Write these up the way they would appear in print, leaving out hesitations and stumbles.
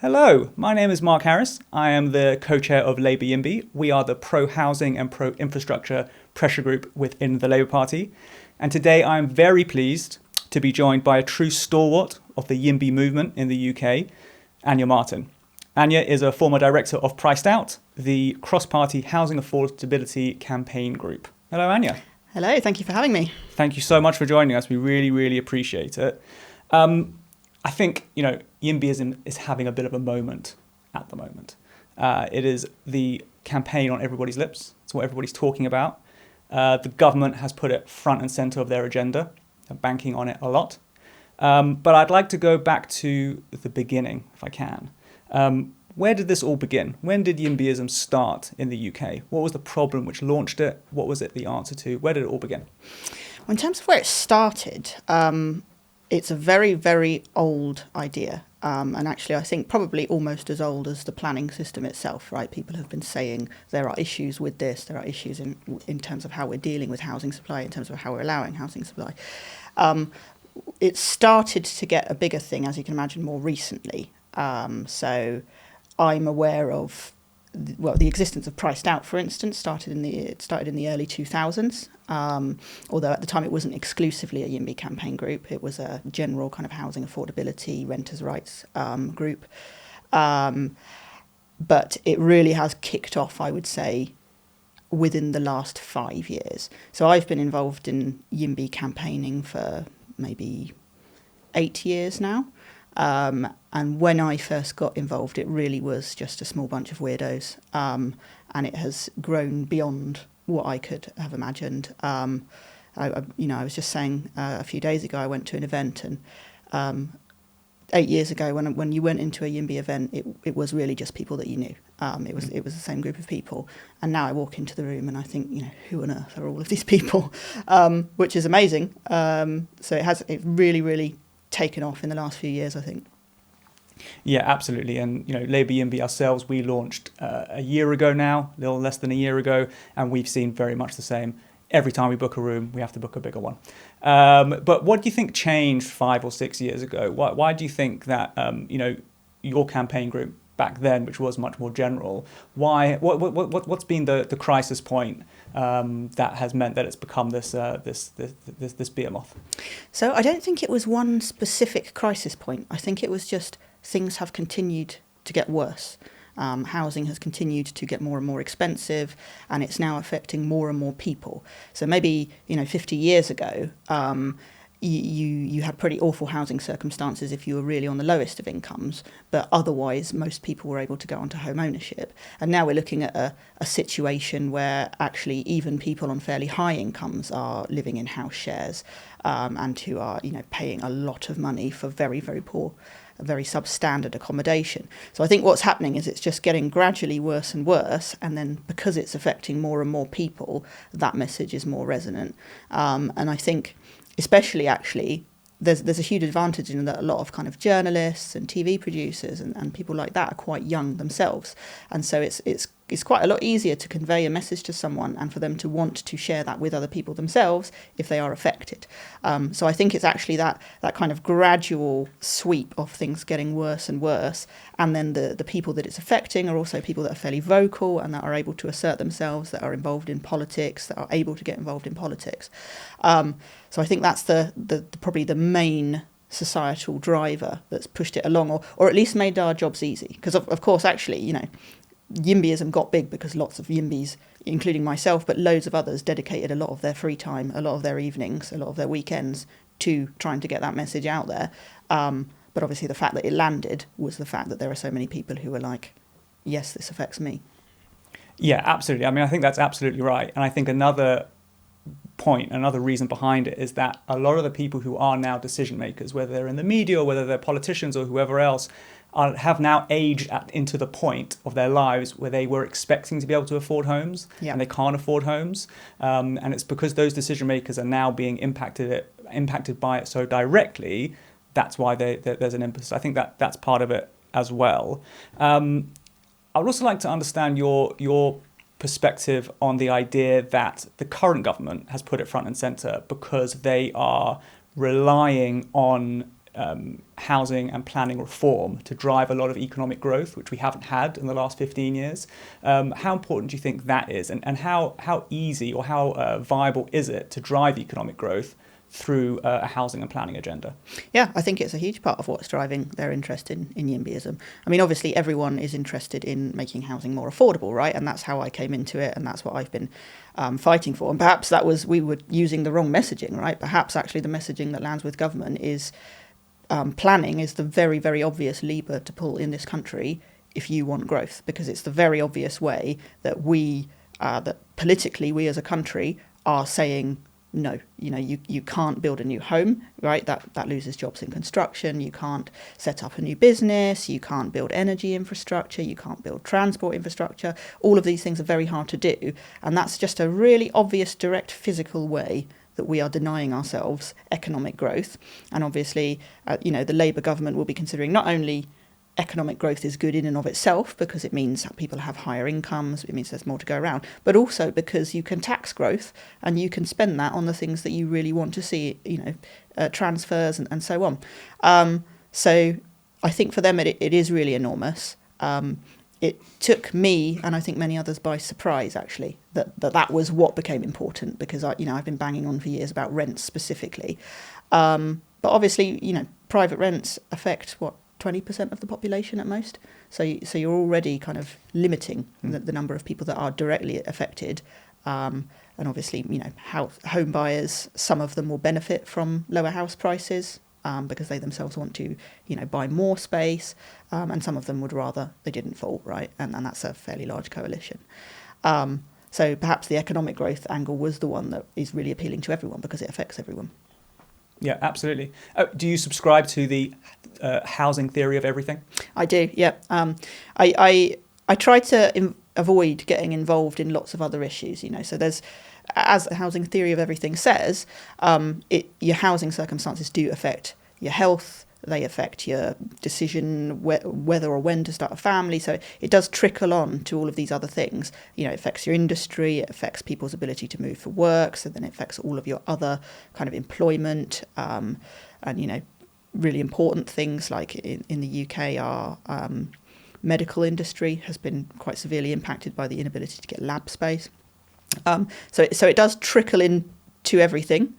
Hello, my name is Marc Harris. I am the co-chair of Labour Yimbys. We are the pro-housing and pro-infrastructure pressure group within the Labour Party. And today I am very pleased to be joined by a true stalwart of the YIMBY movement in the UK, Anya Martin. Anya is a former director of Priced Out, the cross-party housing affordability campaign group. Hello, Anya. Hello, thank you for having me. Thank you so much for joining us. We really, really appreciate it. I think, YIMBYism is having a bit of a moment at the moment. It is the campaign on everybody's lips. It's what everybody's talking about. The government has put it front and centre of their agenda. They're banking on it a lot. But I'd like to go back to the beginning, if I can. Where did this all begin? When did YIMBYism start in the UK? What was the problem which launched it? What was it the answer to? Where did it all begin? Well, in terms of where it started, it's a very, very old idea. And actually, I think probably almost as old as the planning system itself, right? People have been saying there are issues with this, there are issues in terms of how we're dealing with housing supply, in terms of how we're allowing housing supply. It started to get a bigger thing, as you can imagine, more recently. So I'm aware of the existence of Priced Out, for instance, started in the early 2000s. Although at the time it wasn't exclusively a YIMBY campaign group, it was a general kind of housing affordability, renters' rights group. But it really has kicked off, I would say, within the last 5 years. So I've been involved in YIMBY campaigning for maybe 8 years now. And when I first got involved, it really was just a small bunch of weirdos. And it has grown beyond what I could have imagined. I was just saying a few days ago, I went to an event, and 8 years ago, when you went into a YIMBY event, it was really just people that you knew. It was the same group of people. And now I walk into the room and I think, who on earth are all of these people? Which is amazing. So it really, really taken off in the last few years, I think. Yeah, absolutely. And, Labour Yimbys ourselves, we launched a year ago now, a little less than a year ago, and we've seen very much the same. Every time we book a room, we have to book a bigger one. But what do you think changed 5 or 6 years ago? Why do you think that, your campaign group back then, which was much more general, what's been the crisis point that has meant that it's become this behemoth? So I don't think it was one specific crisis point. I think it was just things have continued to get worse. Housing has continued to get more and more expensive, and it's now affecting more and more people. So maybe 50 years ago, you had pretty awful housing circumstances if you were really on the lowest of incomes, but otherwise most people were able to go onto home ownership. And now we're looking at a situation where actually even people on fairly high incomes are living in house shares, and who are paying a lot of money for very, very poor, very substandard accommodation. So I think what's happening is it's just getting gradually worse and worse, and then because it's affecting more and more people, that message is more resonant. And I think especially actually there's a huge advantage in that a lot of kind of journalists and TV producers and people like that are quite young themselves, and so it's quite a lot easier to convey a message to someone and for them to want to share that with other people themselves if they are affected. So I think it's actually that kind of gradual sweep of things getting worse and worse, and then the people that it's affecting are also people that are fairly vocal and that are able to assert themselves, that are involved in politics, that are able to get involved in politics. So I think that's the probably the main societal driver that's pushed it along, or at least made our jobs easy. Because of course, actually, YIMBYism got big because lots of YIMBYs, including myself, but loads of others, dedicated a lot of their free time, a lot of their evenings, a lot of their weekends to trying to get that message out there. But obviously the fact that it landed was the fact that there are so many people who were like, yes, this affects me. Yeah, absolutely. I mean, I think that's absolutely right. And I think another reason behind it is that a lot of the people who are now decision makers, whether they're in the media or whether they're politicians or whoever else, have now aged into the point of their lives where they were expecting to be able to afford homes, and they can't afford homes. And it's because those decision makers are now being impacted by it so directly. That's why there's an impetus. I think that's part of it as well. I would also like to understand your perspective on the idea that the current government has put it front and centre because they are relying on housing and planning reform to drive a lot of economic growth, which we haven't had in the last 15 years. How important do you think that is? And how easy or how viable is it to drive economic growth through a housing and planning agenda? Yeah, I think it's a huge part of what's driving their interest in YIMBYism. I mean, obviously, everyone is interested in making housing more affordable, right? And that's how I came into it, and that's what I've been fighting for. And perhaps we were using the wrong messaging, right? Perhaps actually the messaging that lands with government is planning is the very, very obvious lever to pull in this country if you want growth, because it's the very obvious way that that politically we as a country are saying, no, you can't build a new home, right? That loses jobs in construction. You can't set up a new business. You can't build energy infrastructure. You can't build transport infrastructure. All of these things are very hard to do. And that's just a really obvious, direct, physical way that we are denying ourselves economic growth. And obviously, the Labour government will be considering not only economic growth is good in and of itself because it means that people have higher incomes, it means there's more to go around, but also because you can tax growth and you can spend that on the things that you really want to see, transfers and so on. So I think for them it is really enormous. It took me and I think many others by surprise actually that was what became important, because I've been banging on for years about rents specifically, but obviously private rents affect 20% of the population at most. So you're already kind of limiting the number of people that are directly affected. And obviously, home buyers, some of them will benefit from lower house prices because they themselves want to, buy more space. And some of them would rather they didn't fall, right? And that's a fairly large coalition. So perhaps the economic growth angle was the one that is really appealing to everyone because it affects everyone. Yeah, absolutely. Do you subscribe to the housing theory of everything? I do, yeah. I try to avoid getting involved in lots of other issues, So there's, as the housing theory of everything says, your housing circumstances do affect your health. They affect your decision whether or when to start a family. So it does trickle on to all of these other things. It affects your industry, it affects people's ability to move for work. So then it affects all of your other kind of employment. And, really important things like in the UK are medical industry has been quite severely impacted by the inability to get lab space. So it does trickle into everything.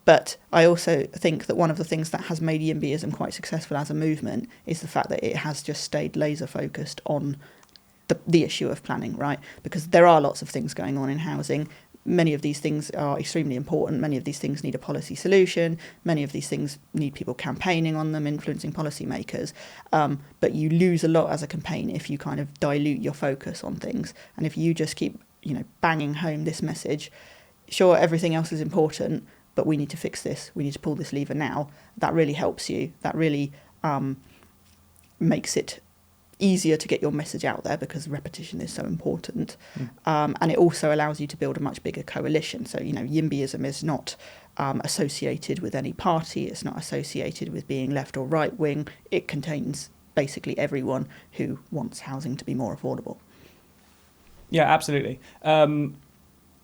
But I also think that one of the things that has made YIMBYism quite successful as a movement is the fact that it has just stayed laser focused on the issue of planning, right? Because there are lots of things going on in housing. Many of these things are extremely important. Many of these things need a policy solution. Many of these things need people campaigning on them, influencing policymakers. But you lose a lot as a campaign if you kind of dilute your focus on things. And if you just keep, banging home this message, sure, everything else is important, but we need to fix this. We need to pull this lever now. That really helps you. That really makes it easier to get your message out there because repetition is so important. And it also allows you to build a much bigger coalition. So, YIMBYism is not associated with any party. It's not associated with being left or right wing. It contains basically everyone who wants housing to be more affordable. Yeah, absolutely. I'm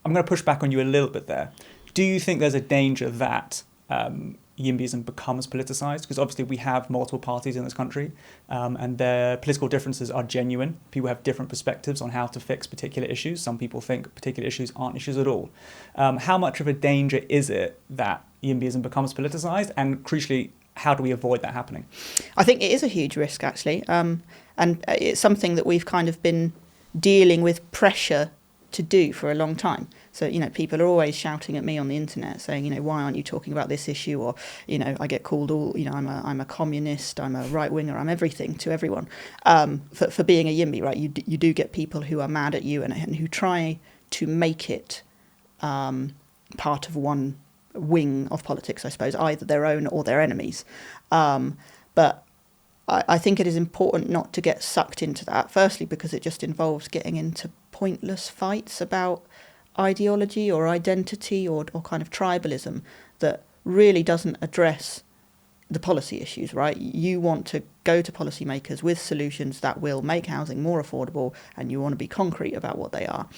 going to push back on you a little bit there. Do you think there's a danger that YIMBYism becomes politicised? Because obviously we have multiple parties in this country and their political differences are genuine. People have different perspectives on how to fix particular issues. Some people think particular issues aren't issues at all. How much of a danger is it that YIMBYism becomes politicised? And crucially, how do we avoid that happening? I think it is a huge risk, actually. And it's something that we've kind of been dealing with pressure to do for a long time. So, people are always shouting at me on the internet saying, why aren't you talking about this issue? Or, I get called I'm a communist, I'm a right winger, I'm everything to everyone for being a YIMBY, right? You do get people who are mad at you and who try to make it part of one wing of politics, I suppose, either their own or their enemies. But I think it is important not to get sucked into that, firstly, because it just involves getting into pointless fights about ideology or identity or kind of tribalism that really doesn't address the policy issues, right? You want to go to policymakers with solutions that will make housing more affordable, and you want to be concrete about what they are.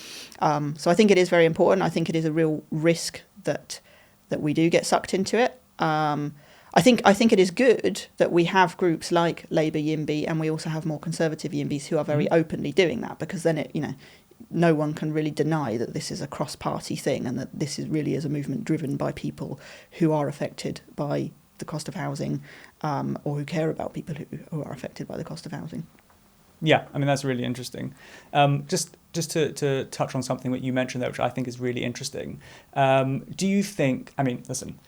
So I think it is very important. I think it is a real risk that we do get sucked into it. I think it is good that we have groups like Labour Yimby, and we also have more conservative Yimbys who are very openly doing that, because then no one can really deny that this is a cross-party thing, and that this really is a movement driven by people who are affected by the cost of housing, or who care about people who are affected by the cost of housing. Yeah, I mean, that's really interesting. Just to touch on something that you mentioned there, which I think is really interesting. Do you think, I mean, listen,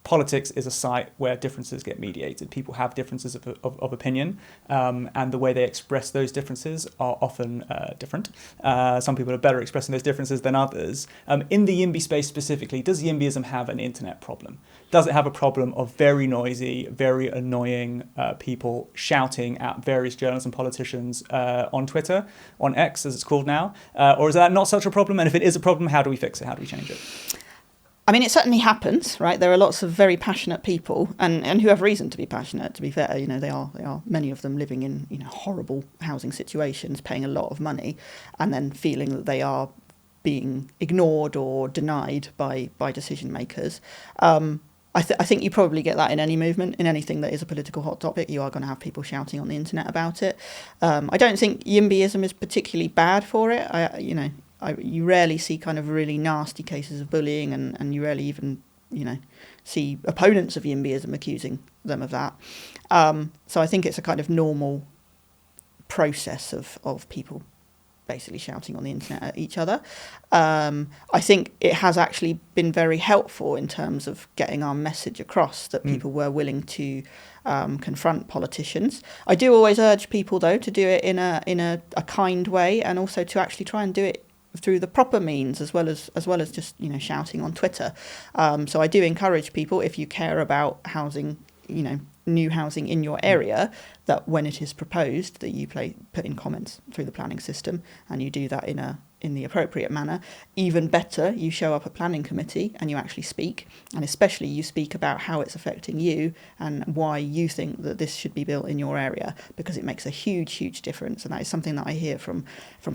politics is a site where differences get mediated. People have differences of opinion, and the way they express those differences are often different. Some people are better at expressing those differences than others. In the YIMBY space specifically, does YIMBYism have an internet problem? Does it have a problem of very noisy, very annoying people shouting at various journalists and politicians on Twitter, on X as it's called now? Or is that not such a problem? And if it is a problem, how do we fix it? How do we change it? I mean, it certainly happens, right? There are lots of very passionate people, and who have reason to be passionate. To be fair, they are many of them living in horrible housing situations, paying a lot of money, and then feeling that they are being ignored or denied by decision makers. I think you probably get that in any movement, in anything that is a political hot topic. You are going to have people shouting on the internet about it. I don't think YIMBYism is particularly bad for it. You rarely see kind of really nasty cases of bullying, and you rarely even, see opponents of YIMBYism accusing them of that. So I think it's a kind of normal process of people basically shouting on the internet at each other. I think it has actually been very helpful in terms of getting our message across, that people were willing to confront politicians. I do always urge people, though, to do it in a kind way, and also to actually try and do it through the proper means, as well as just shouting on Twitter. So I do encourage people, if you care about housing, new housing in your area, that when it is proposed, that you put in comments through the planning system, and you do that in the appropriate manner. Even better, you show up at planning committee and you actually speak, and especially you speak about how it's affecting you and why you think that this should be built in your area, because it makes a huge difference. And that is something that I hear from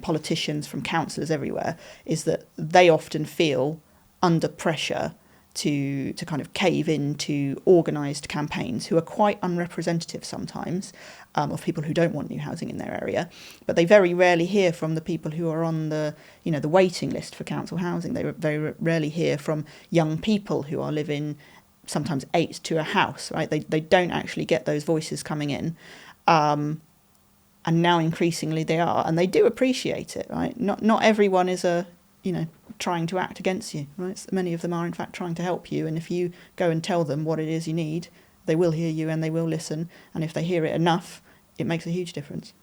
politicians, from councillors everywhere, is that they often feel under pressure to kind of cave into organised campaigns who are quite unrepresentative sometimes, of people who don't want new housing in their area. But they very rarely hear from the people who are on the waiting list for council housing. They very rarely hear from young people who are living sometimes 8 to a house, right? They don't actually get those voices coming in. And now increasingly they are, and they do appreciate it, right? Not everyone is trying to act against you, right? Many of them are in fact trying to help you, and if you go and tell them what it is you need, they will hear you and they will listen, and if they hear it enough, it makes a huge difference.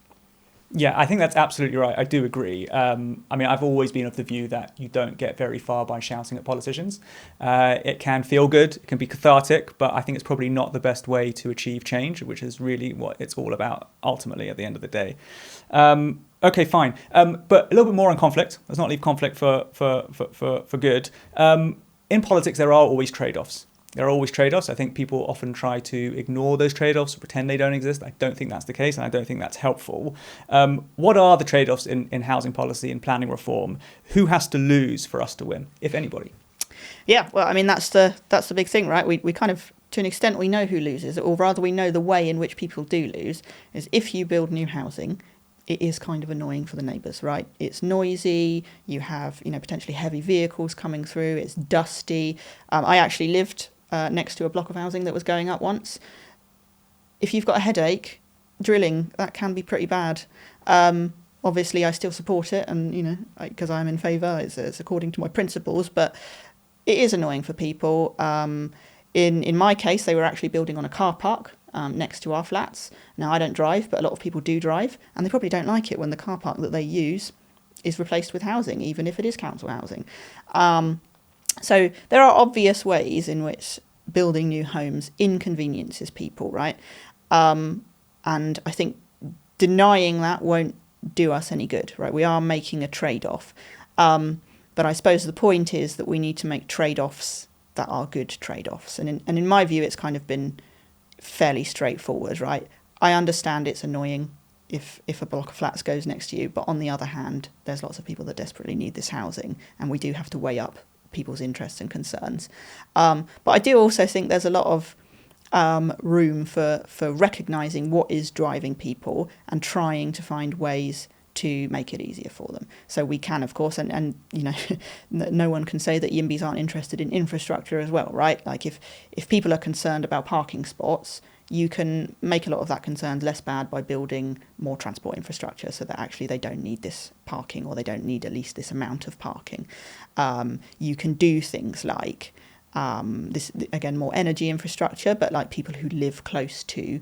Yeah, I think that's absolutely right. I do agree. I mean, I've always been of the view that you don't get very far by shouting at politicians. It can feel good, it can be cathartic, but I think it's probably not the best way to achieve change, which is really what it's all about ultimately at the end of the day. Okay, fine. But a little bit more on conflict. Let's not leave conflict for good. In politics, there are always trade-offs. There are always trade-offs. I think people often try to ignore those trade-offs, pretend they don't exist. I don't think that's the case, and I don't think that's helpful. What are the trade-offs in housing policy and planning reform? Who has to lose for us to win, if anybody? Yeah, well, I mean, that's the big thing, right? We kind of, to an extent, we know who loses, or rather we know the way in which people do lose, is if you build new housing, it is kind of annoying for the neighbours, right? It's noisy, you have, potentially heavy vehicles coming through, it's dusty. I actually lived next to a block of housing that was going up once. If you've got a headache, drilling, that can be pretty bad. Obviously, I still support it, and, because I'm in favour, it's according to my principles, but it is annoying for people. In my case, they were actually building on a car park next to our flats. Now, I don't drive, but a lot of people do drive, and they probably don't like it when the car park that they use is replaced with housing, even if it is council housing. So there are obvious ways in which building new homes inconveniences people, right? And I think denying that won't do us any good, right? We are making a trade-off. But I suppose the point is that we need to make trade-offs that are good trade-offs. And in my view, it's kind of been fairly straightforward, right? I understand it's annoying if a block of flats goes next to you, but on the other hand, there's lots of people that desperately need this housing, and we do have to weigh up people's interests and concerns. But I do also think there's a lot of room for recognising what is driving people and trying to find ways to make it easier for them. So we can, of course, and you know, no one can say that Yimbys aren't interested in infrastructure as well, right? Like if people are concerned about parking spots, you can make a lot of that concern less bad by building more transport infrastructure so that actually they don't need this parking, or they don't need at least this amount of parking. You can do things like this, again, more energy infrastructure, but like people who live close to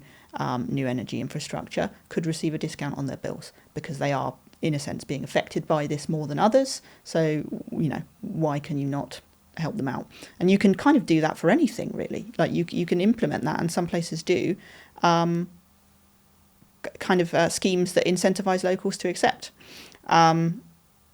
new energy infrastructure could receive a discount on their bills because they are, in a sense, being affected by this more than others. So, you know, why can you not help them out? And you can kind of do that for anything, really. Like you can implement that, and some places do kind of schemes that incentivize locals to accept.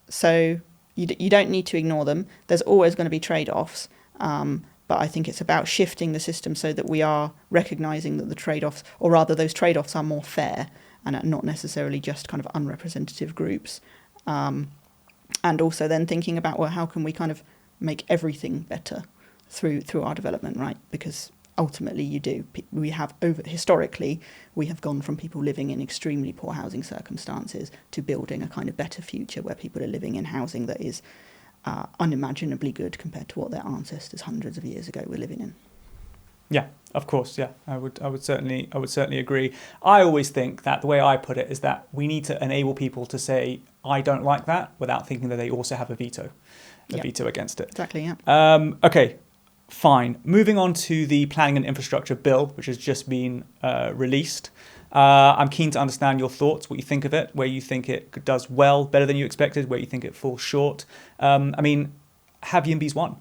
So you don't need to ignore them. There's always going to be trade-offs. But I think it's about shifting the system so that we are recognising that the trade-offs, or rather those trade-offs, are more fair and are not necessarily just kind of unrepresentative groups. And also then thinking about, well, how can we kind of make everything better through our development, right? Because ultimately historically, we have gone from people living in extremely poor housing circumstances to building a kind of better future where people are living in housing that is unimaginably good compared to what their ancestors hundreds of years ago were living in. Yeah, of course. Yeah, I would certainly agree. I always think that the way I put it is that we need to enable people to say, I don't like that, without thinking that they also have a veto against it. Exactly, yeah. Okay, fine. Moving on to the Planning and Infrastructure Bill, which has just been released. I'm keen to understand your thoughts, what you think of it, where you think it does well, better than you expected, where you think it falls short. I mean, have Yimbys won?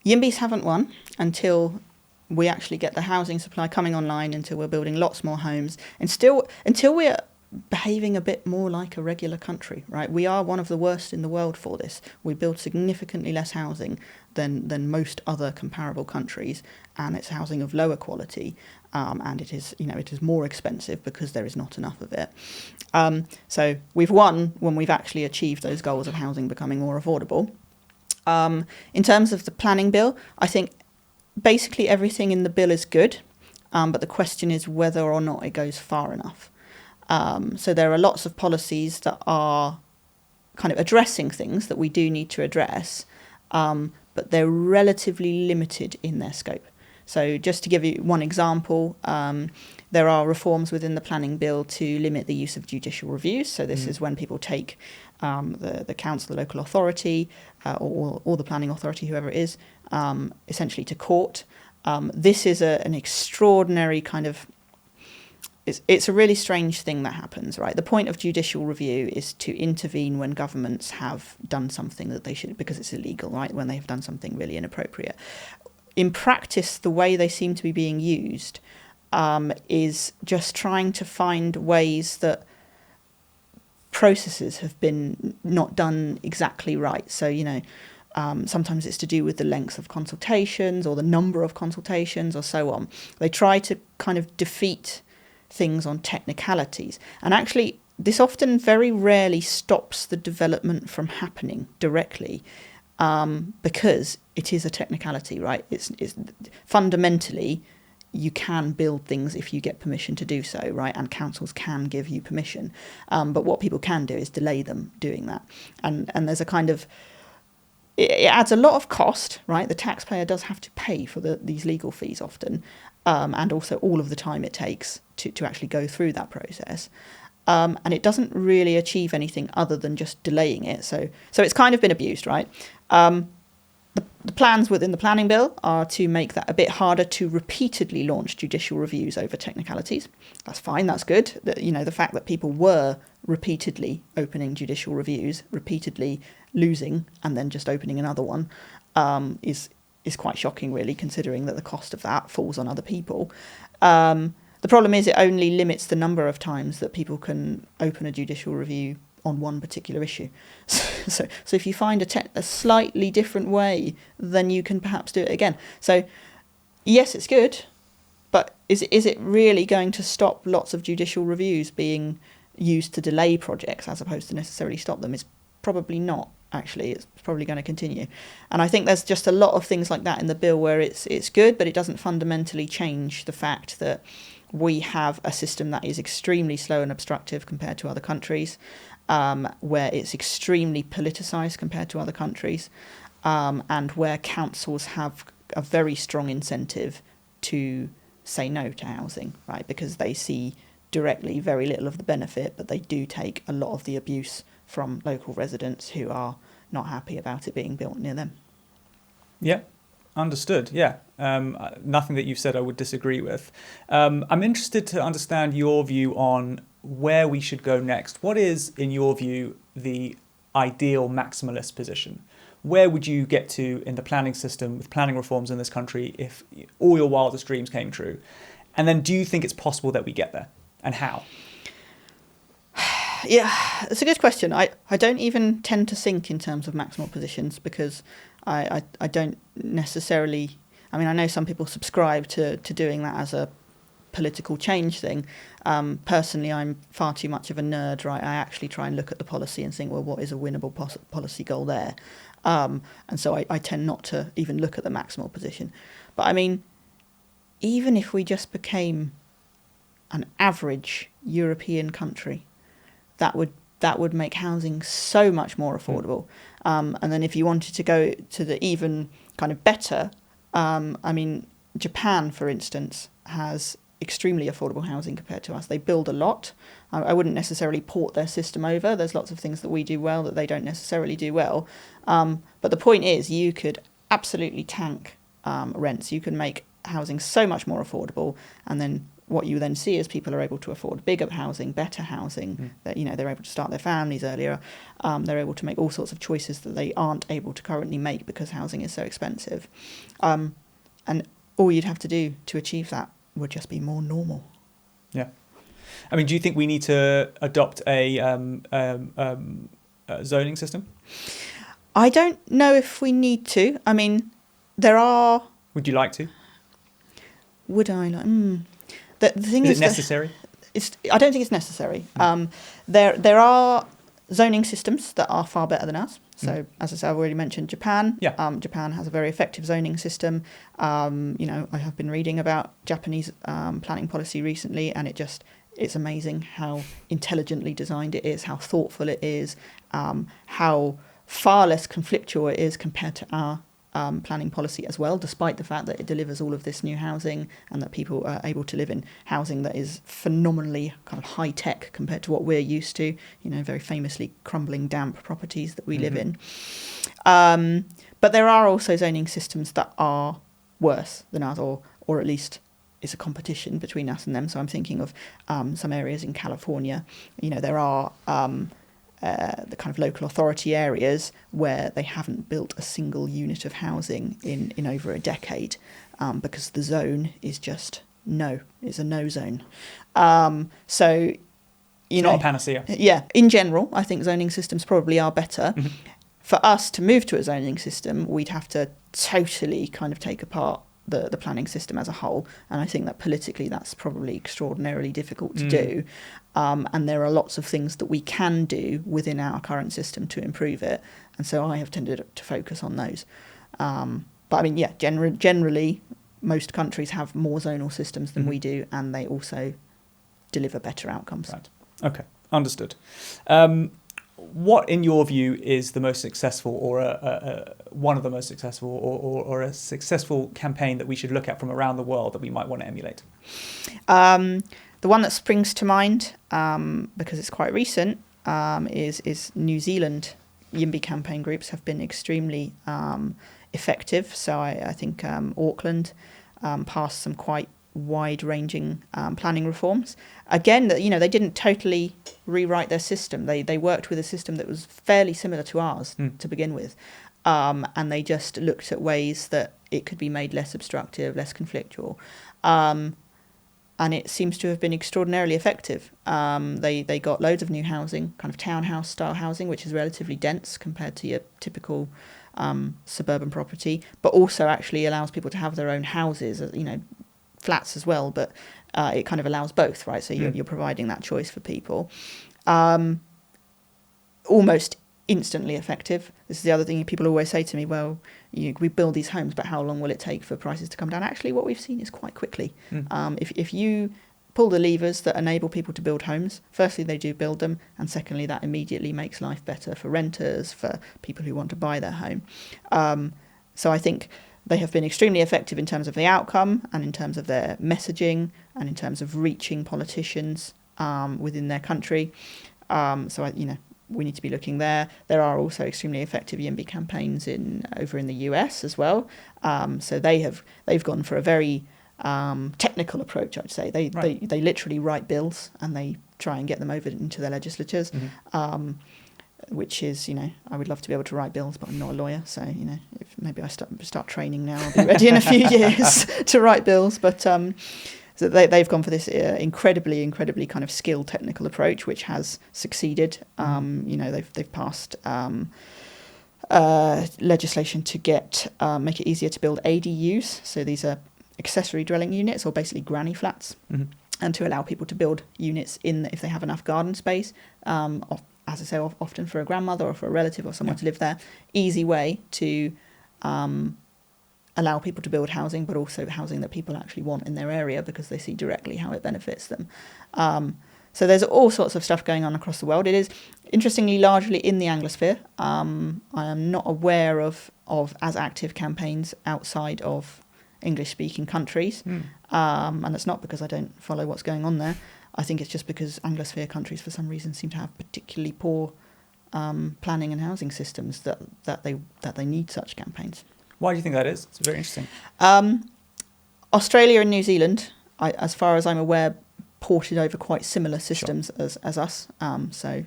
Yimbys haven't won until we actually get the housing supply coming online, until we're building lots more homes, and until we're behaving a bit more like a regular country, right? We are one of the worst in the world for this. We build significantly less housing than most other comparable countries, and it's housing of lower quality, and it is more expensive because there is not enough of it. So we've won when we've actually achieved those goals of housing becoming more affordable. In terms of the planning bill, I think basically everything in the bill is good, but the question is whether or not it goes far enough. So there are lots of policies that are kind of addressing things that we do need to address, but they're relatively limited in their scope. So just to give you one example, there are reforms within the planning bill to limit the use of judicial reviews. So this is when people take the council, the local authority, or the planning authority, whoever it is, essentially to court. This is an extraordinary kind of... It's a really strange thing that happens, right? The point of judicial review is to intervene when governments have done something that they should, because it's illegal, right? When they have done something really inappropriate. In practice, the way they seem to be being used is just trying to find ways that processes have been not done exactly right. So, sometimes it's to do with the length of consultations or the number of consultations or so on. They try to kind of defeat things on technicalities. And actually, this often very rarely stops the development from happening directly, because it is a technicality, right? It's fundamentally, you can build things if you get permission to do so, right? And councils can give you permission. But what people can do is delay them doing that. And there's a kind of... It adds a lot of cost, right? The taxpayer does have to pay for these legal fees often, and also all of the time it takes to actually go through that process. And it doesn't really achieve anything other than just delaying it. So it's kind of been abused, right? The plans within the planning bill are to make that a bit harder to repeatedly launch judicial reviews over technicalities. That's fine, that's good. The fact that people were repeatedly opening judicial reviews, repeatedly losing, and then just opening another one, is quite shocking, really, considering that the cost of that falls on other people. The problem is it only limits the number of times that people can open a judicial review on one particular issue. So if you find a slightly different way, then you can perhaps do it again. So yes, it's good, but is it really going to stop lots of judicial reviews being used to delay projects as opposed to necessarily stop them? It's probably not. actually it's probably going to continue. And I think there's just a lot of things like that in the bill where it's good, but it doesn't fundamentally change the fact that we have a system that is extremely slow and obstructive compared to other countries, where it's extremely politicised compared to other countries, and where councils have a very strong incentive to say no to housing, right? Because they see directly very little of the benefit, but they do take a lot of the abuse from local residents who are not happy about it being built near them. Yeah, understood. Yeah, nothing that you've said I would disagree with. I'm interested to understand your view on where we should go next. What is, in your view, the ideal maximalist position? Where would you get to in the planning system with planning reforms in this country if all your wildest dreams came true? And then do you think it's possible that we get there? And how? Yeah, it's a good question. I don't even tend to think in terms of maximal positions because I don't necessarily... I mean, I know some people subscribe to doing that as a political change thing. Personally, I'm far too much of a nerd, right? I actually try and look at the policy and think, well, what is a winnable policy goal there? And so I tend not to even look at the maximal position. But I mean, even if we just became an average European country, that would make housing so much more affordable. And then if you wanted to go to the even kind of better, I mean, Japan, for instance, has extremely affordable housing compared to us. They build a lot. I wouldn't necessarily port their system over. There's lots of things that we do well that they don't necessarily do well. But the point is, you could absolutely tank rents. You can make housing so much more affordable, and then what you then see is people are able to afford bigger housing, better housing, that, you know, they're able to start their families earlier. They're able to make all sorts of choices that they aren't able to currently make because housing is so expensive. And all you'd have to do to achieve that would just be more normal. Yeah. I mean, do you think we need to adopt a zoning system? I don't know if we need to. I mean, there are... Would you like to? Would I like... The thing is it necessary? I don't think it's necessary. There are zoning systems that are far better than ours. So, as I said, I've already mentioned Japan. Yeah. Japan has a very effective zoning system. You know, I have been reading about Japanese planning policy recently, and it's amazing how intelligently designed it is, how thoughtful it is, how far less conflictual it is compared to our planning policy as well, despite the fact that it delivers all of this new housing and that people are able to live in housing that is phenomenally kind of high tech compared to what we're used to, you know, very famously crumbling damp properties that we live in. But there are also zoning systems that are worse than ours, or at least it's a competition between us and them. So I'm thinking of some areas in California. You know, there are the kind of local authority areas where they haven't built a single unit of housing in over a decade, because the zone is just no. It's a no zone. So, you know, not a panacea. Yeah, in general, I think zoning systems probably are better. For us to move to a zoning system, we'd have to totally kind of take apart the planning system as a whole, and I think that politically that's probably extraordinarily difficult to do, and there are lots of things that we can do within our current system to improve it, and so I have tended to focus on those. But I mean, yeah, generally most countries have more zonal systems than we do, and they also deliver better outcomes. Right. Okay, understood. What, in your view, is the most successful, or one of the most successful, or a successful campaign that we should look at from around the world that we might want to emulate? The one that springs to mind, because it's quite recent, is New Zealand. YIMBY campaign groups have been extremely effective. So I think Auckland passed some quite wide-ranging planning reforms. Again, you know, they didn't totally rewrite their system. They worked with a system that was fairly similar to ours to begin with, and they just looked at ways that it could be made less obstructive, less conflictual, and it seems to have been extraordinarily effective. They got loads of new housing, kind of townhouse style housing, which is relatively dense compared to your typical suburban property, but also actually allows people to have their own houses, you know, flats as well, but it kind of allows both, right? So you're providing that choice for people. Almost instantly effective. This is the other thing people always say to me, well, we build these homes, but how long will it take for prices to come down? Actually, what we've seen is quite quickly. If you pull the levers that enable people to build homes, firstly, they do build them, and secondly, that immediately makes life better for renters, for people who want to buy their home. So I think they have been extremely effective in terms of the outcome and in terms of their messaging and in terms of reaching politicians within their country. We need to be looking there. There are also extremely effective YIMBY campaigns over in the US as well. So they've gone for a very technical approach, I'd say. They literally write bills and they try and get them over into their legislatures, which is, I would love to be able to write bills, but I'm not a lawyer. So, if maybe I start training now, I'll be ready in a few years to write bills. But so they've gone for this incredibly kind of skilled technical approach, which has succeeded. They've passed legislation to make it easier to build ADUs. So these are accessory dwelling units, or basically granny flats, and to allow people to build units if they have enough garden space. As I say, often for a grandmother or for a relative or someone to live there. Easy way to allow people to build housing, but also housing that people actually want in their area because they see directly how it benefits them. So there's all sorts of stuff going on across the world. It is, interestingly, largely in the Anglosphere. I am not aware of as active campaigns outside of English-speaking countries. And it's not because I don't follow what's going on there. I think it's just because Anglosphere countries, for some reason, seem to have particularly poor planning and housing systems that they need such campaigns. Why do you think that is? It's very interesting. Australia and New Zealand, as far as I'm aware, ported over quite similar systems as us. So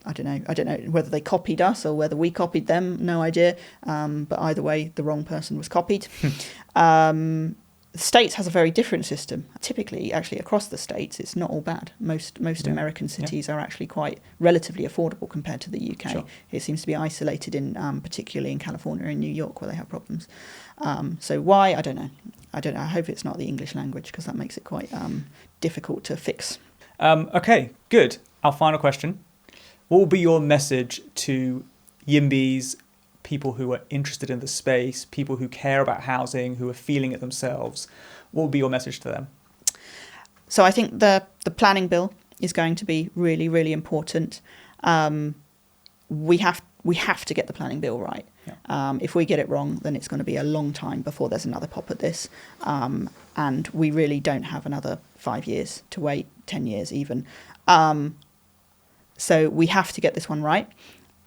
I don't know whether they copied us or whether we copied them. No idea. But either way, the wrong person was copied. The States has a very different system. Typically, actually, across the States, it's not all bad. Most American cities are actually quite relatively affordable compared to the UK. Sure. It seems to be isolated particularly in California and New York, where they have problems. So why? I don't know. I hope it's not the English language, because that makes it quite difficult to fix. Okay, good. Our final question. What will be your message to YIMBYs, people who are interested in the space, people who care about housing, who are feeling it themselves? What would be your message to them? So I think the planning bill is going to be really, really important. We have to get the planning bill right. Yeah. If we get it wrong, then it's going to be a long time before there's another pop at this. And we really don't have another 5 years to wait, 10 years even. So we have to get this one right.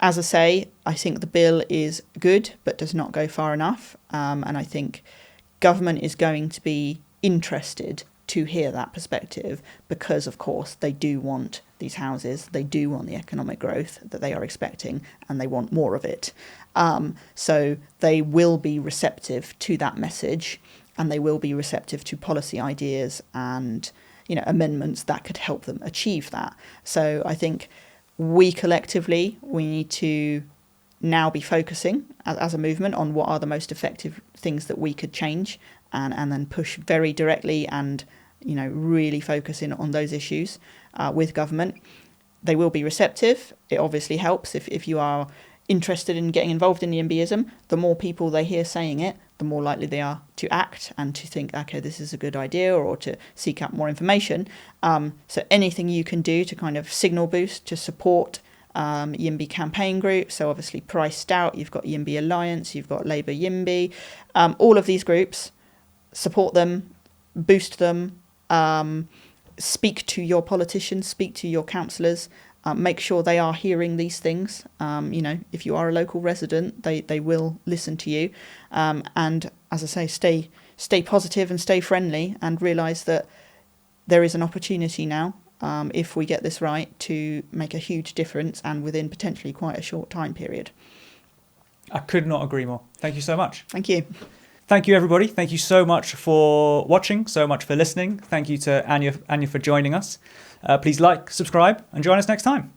As I say, I think the bill is good, but does not go far enough. And I think government is going to be interested to hear that perspective because, of course, they do want these houses. They do want the economic growth that they are expecting, and they want more of it. So they will be receptive to that message, and they will be receptive to policy ideas and, amendments that could help them achieve that. So I think we collectively, we need to now be focusing as a movement on what are the most effective things that we could change, and then push very directly and, really focus in on those issues with government. They will be receptive. It obviously helps if you are interested in getting involved in YIMBYism. The more people they hear saying it, the more likely they are to act and to think, okay, this is a good idea, or to seek out more information. So anything you can do to kind of signal boost, to support YIMBY campaign groups. So obviously Priced Out, you've got YIMBY Alliance, you've got Labour Yimby. All of these groups, support them, boost them, speak to your politicians, speak to your councillors. Make sure they are hearing these things. If you are a local resident, they will listen to you. And as I say, stay positive and stay friendly, and realise that there is an opportunity now, if we get this right, to make a huge difference, and within potentially quite a short time period. I could not agree more. Thank you so much. Thank you. Thank you, everybody. Thank you so much for watching, so much for listening. Thank you to Anya for joining us. Please like, subscribe, and join us next time.